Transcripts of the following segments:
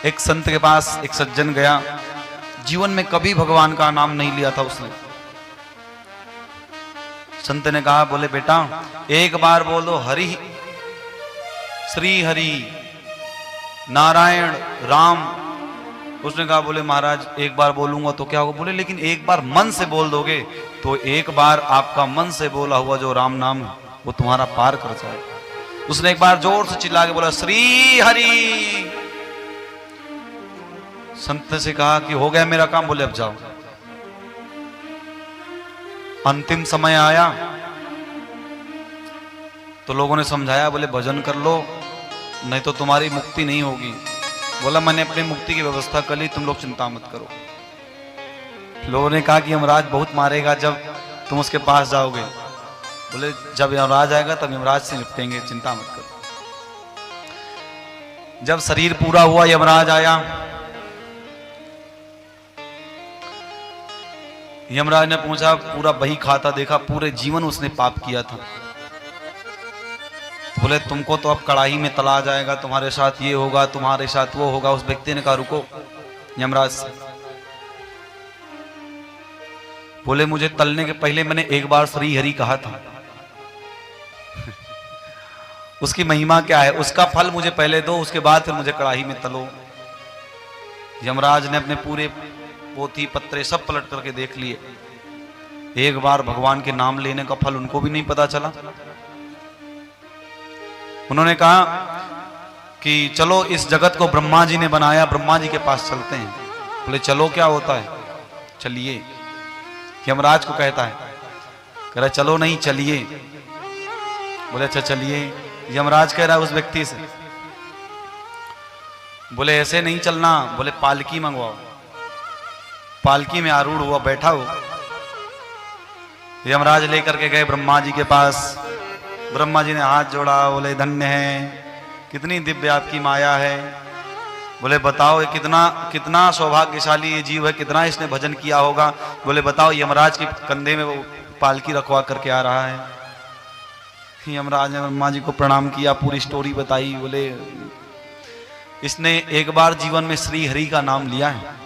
एक संत के पास एक सज्जन गया, जीवन में कभी भगवान का नाम नहीं लिया था उसने। संत ने कहा, बोले बेटा एक बार बोल दो हरि, श्री हरि, नारायण, राम। उसने कहा, बोले महाराज एक बार बोलूंगा तो क्या होगा? बोले लेकिन एक बार मन से बोल दोगे तो एक बार आपका मन से बोला हुआ जो राम नाम है वो तुम्हारा पार कर जाए। उसने एक बार जोर से चिल्ला के बोला, श्री हरि। संत से कहा कि हो गया मेरा काम। बोले अब जाओ। अंतिम समय आया तो लोगों ने समझाया, बोले भजन कर लो नहीं तो तुम्हारी मुक्ति नहीं होगी। बोला मैंने अपनी मुक्ति की व्यवस्था कर ली, तुम लोग चिंता मत करो। लोगों ने कहा कि यमराज बहुत मारेगा जब तुम उसके पास जाओगे। बोले जब यमराज आएगा तब यमराज से निपटेंगे, चिंता मत करो। जब शरीर पूरा हुआ यमराज आया। यमराज ने पूछा, पूरा बही खाता देखा, पूरे जीवन उसने पाप किया था। बोले तुमको तो अब कड़ाही में तला जाएगा, तुम्हारे साथ ये होगा, तुम्हारे साथ वो होगा। उस व्यक्ति ने कहा रुको यमराज से। बोले मुझे तलने के पहले मैंने एक बार श्री हरि कहा था। उसकी महिमा क्या है, उसका फल मुझे पहले दो, उसके बाद फिर मुझे कड़ाही में तलो। यमराज ने अपने पूरे पोथी पत्रे सब पलट करके देख लिए। एक बार भगवान के नाम लेने का फल उनको भी नहीं पता चला। उन्होंने कहा कि चलो इस जगत को ब्रह्मा जी ने बनाया, ब्रह्मा जी के पास चलते हैं। बोले चलो क्या होता है? चलिए। यमराज को कहता है, कह रहा चलो नहीं चलिए। बोले अच्छा चलिए। यमराज कह रहा है उस व्यक्ति से, बोले ऐसे नहीं चलना। बोले पालकी मंगवाओ। पालकी में आरूढ़ हुआ बैठा हो। यमराज लेकर के गए ब्रह्मा जी के पास। ब्रह्मा जी ने हाथ जोड़ा, बोले धन्य है, कितनी दिव्य आपकी माया है। बोले बताओ ये कितना कितना सौभाग्यशाली ये जीव है, कितना इसने भजन किया होगा। बोले बताओ। यमराज के कंधे में वो पालकी रखवा करके आ रहा है। यमराज ने ब्रह्मा जी को प्रणाम किया, पूरी स्टोरी बताई। बोले इसने एक बार जीवन में श्री हरि का नाम लिया है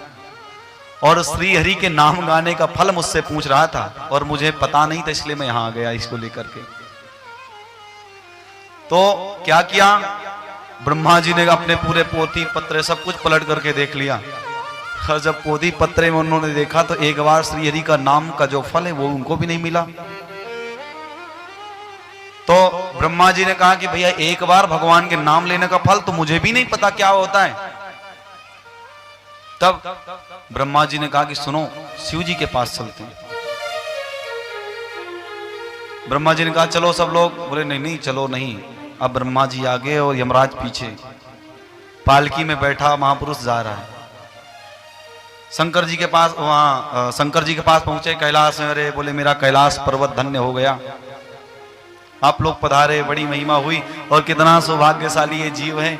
और श्री हरि के नाम गाने का फल मुझसे पूछ रहा था और मुझे पता नहीं था, इसलिए मैं यहां आ गया इसको लेकर के। तो क्या किया, ब्रह्मा जी ने अपने पूरे पोथी पत्रे सब कुछ पलट करके देख लिया। और जब पोथी पत्रे में उन्होंने देखा तो एक बार श्री हरि का नाम का जो फल है वो उनको भी नहीं मिला। तो ब्रह्मा जी ने कहा कि भैया एक बार भगवान के नाम लेने का फल तो मुझे भी नहीं पता क्या होता है। तब ब्रह्मा जी ने कहा कि सुनो शिव जी के पास चलते हैं। ब्रह्मा जी ने कहा चलो सब लोग। बोले नहीं नहीं चलो नहीं। अब ब्रह्मा जी आगे और यमराज पीछे। पालकी में बैठा महापुरुष जा रहा है। शंकर जी के पास, वहां शंकर जी के पास पहुंचे कैलाश में। अरे बोले मेरा कैलाश पर्वत धन्य हो गया, आप लोग पधारे, बड़ी महिमा हुई। और कितना सौभाग्यशाली ये जीव है,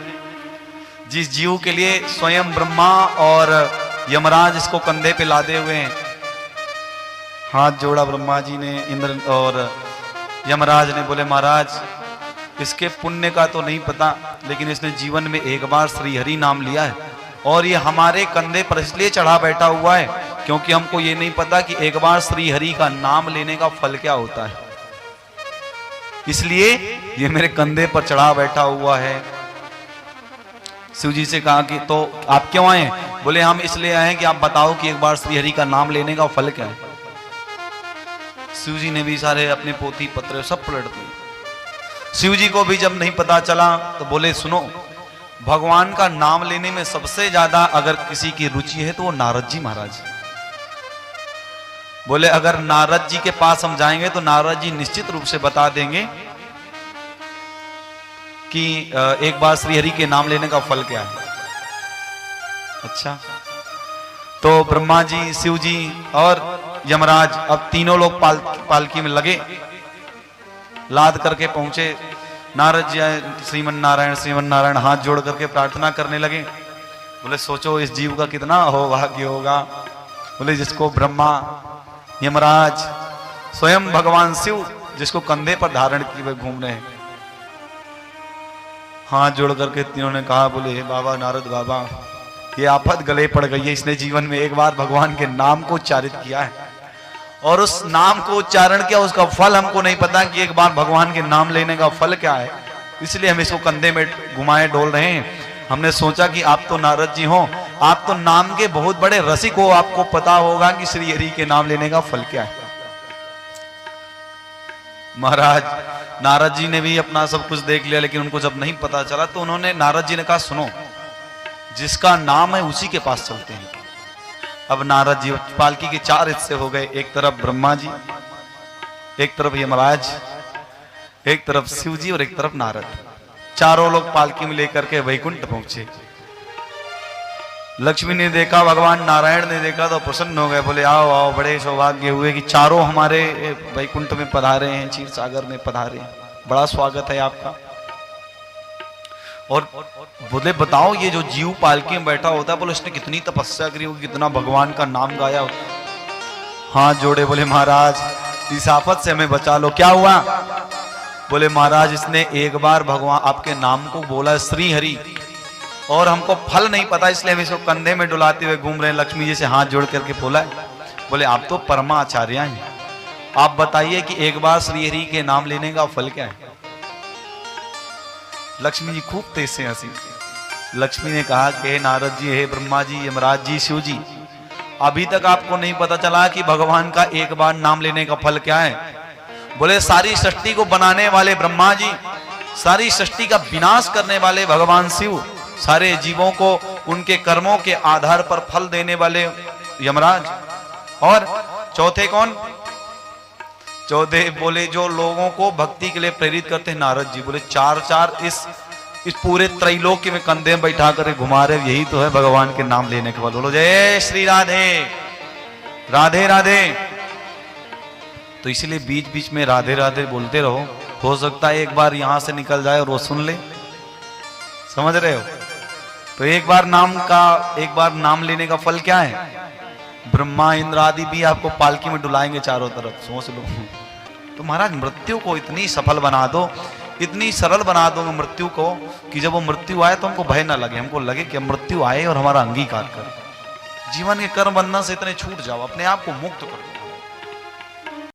जिस जीव के लिए स्वयं ब्रह्मा और यमराज इसको कंधे पे लादे हुए हैं। हाथ जोड़ा ब्रह्मा जी ने, इंद्र और यमराज ने। बोले महाराज इसके पुण्य का तो नहीं पता, लेकिन इसने जीवन में एक बार श्री हरि नाम लिया है और ये हमारे कंधे पर इसलिए चढ़ा बैठा हुआ है क्योंकि हमको ये नहीं पता कि एक बार श्री हरि का नाम लेने का फल क्या होता है, इसलिए ये मेरे कंधे पर चढ़ा बैठा हुआ है। शिव जी से कहा कि तो आप क्यों आए? बोले हम इसलिए आए हैं कि आप बताओ कि एक बार श्री हरि का नाम लेने का फल क्या है। शिव जी ने भी सारे अपने पोथी पत्र सब पलट दिए। शिव जी को भी जब नहीं पता चला तो बोले सुनो, भगवान का नाम लेने में सबसे ज्यादा अगर किसी की रुचि है तो वो नारद जी महाराज। बोले अगर नारद जी के पास हम जाएंगे तो नारद जी निश्चित रूप से बता देंगे कि एक बार श्री हरि के नाम लेने का फल क्या है। अच्छा, तो ब्रह्मा जी, शिव जी और यमराज अब तीनों लोग पालकी में लगे, लाद करके पहुंचे। नारद जी आए, श्रीमन नारायण हाथ जोड़ करके प्रार्थना करने लगे। बोले सोचो इस जीव का कितना अहोभाग्य होगा। बोले जिसको ब्रह्मा, यमराज, स्वयं भगवान शिव जिसको कंधे पर धारण किए हुए घूम रहे हैं। हाथ जोड़ करके तीनों ने कहा, बोले हे बाबा नारद बाबा, ये आफत गले पड़ गई है। इसने जीवन में एक बार भगवान के नाम को उच्चारित किया है और उस नाम को उच्चारण किया, उसका फल हमको नहीं पता कि एक बार भगवान के नाम लेने का फल क्या है। इसलिए हम इसको कंधे में घुमाए डोल रहे हैं। हमने सोचा कि आप तो नारद जी हो, आप तो नाम के बहुत बड़े रसिक हो, आपको पता होगा कि श्री हरि के नाम लेने का फल क्या है। महाराज नारद जी ने भी अपना सब कुछ देख लिया, लेकिन उनको जब नहीं पता चला तो उन्होंने, नारद जी ने कहा सुनो, जिसका नाम है उसी के पास चलते हैं। अब नारद जी पालकी के 4 हिस्से हो गए, एक तरफ ब्रह्मा जी, एक तरफ यमराज, एक तरफ शिव जी और एक तरफ नारद। चारों लोग पालकी में लेकर के वैकुंठ पहुंचे। लक्ष्मी ने देखा, भगवान नारायण ने देखा तो प्रसन्न हो गए, बोले आओ आओ, बड़े सौभाग्य हुए कि चारों हमारे वैकुंठ में पधारे हैं, क्षीर सागर में पधारे हैं, बड़ा स्वागत है आपका। और बोले बताओ ये जो जीव पालकी में बैठा होता है, बोले इसने कितनी तपस्या करी होगी, कितना भगवान का नाम गाया होता। हाथ जोड़े बोले महाराज इस आफत से हमें बचा लो। क्या हुआ? बोले महाराज इसने एक बार भगवान आपके नाम को बोला श्री हरि, और हमको फल नहीं पता, इसलिए हम इसको कंधे में डुलाते हुए घूम रहे हैं। लक्ष्मी जी से हाथ जोड़ करके बोला है, बोले आप तो परमाचार्य हैं, आप बताइए कि एक बार श्री हरि के नाम लेने का फल क्या है। लक्ष्मी जी खूब तेज से हंसी। लक्ष्मी ने कहा कि हे नारद जी, हे ब्रह्मा जी, यमराज जी, शिव जी, अभी तक आपको नहीं पता चला कि भगवान का एक बार नाम लेने का फल क्या है। बोले सारी सृष्टि को बनाने वाले ब्रह्मा जी, सारी सृष्टि का विनाश करने वाले भगवान शिव, सारे जीवों को उनके कर्मों के आधार पर फल देने वाले यमराज, और चौथे कौन? चौथे बोले जो लोगों को भक्ति के लिए प्रेरित करते हैं नारद जी। बोले चार इस पूरे त्रैलोक्य में कंधे में बैठा कर घुमा रहे, यही तो है भगवान के नाम लेने के बाद। बोलो जय श्री राधे राधे राधे। तो इसलिए बीच बीच में राधे राधे बोलते रहो, हो सकता है एक बार यहां से निकल जाए और वो सुन ले, समझ रहे हो। तो एक बार नाम लेने का फल क्या है? ब्रह्मा इंद्र आदि भी आपको पालकी में डुलाएंगे चारों तरफ, सोच लो। तो महाराज मृत्यु को इतनी सफल बना दो, इतनी सरल बना दो मृत्यु को, कि जब वो मृत्यु आए तो हमको भय ना लगे, हमको लगे कि मृत्यु आए और हमारा अंगीकार करे। जीवन के कर्म बंधन से इतने छूट जाओ, अपने आप को मुक्त करो।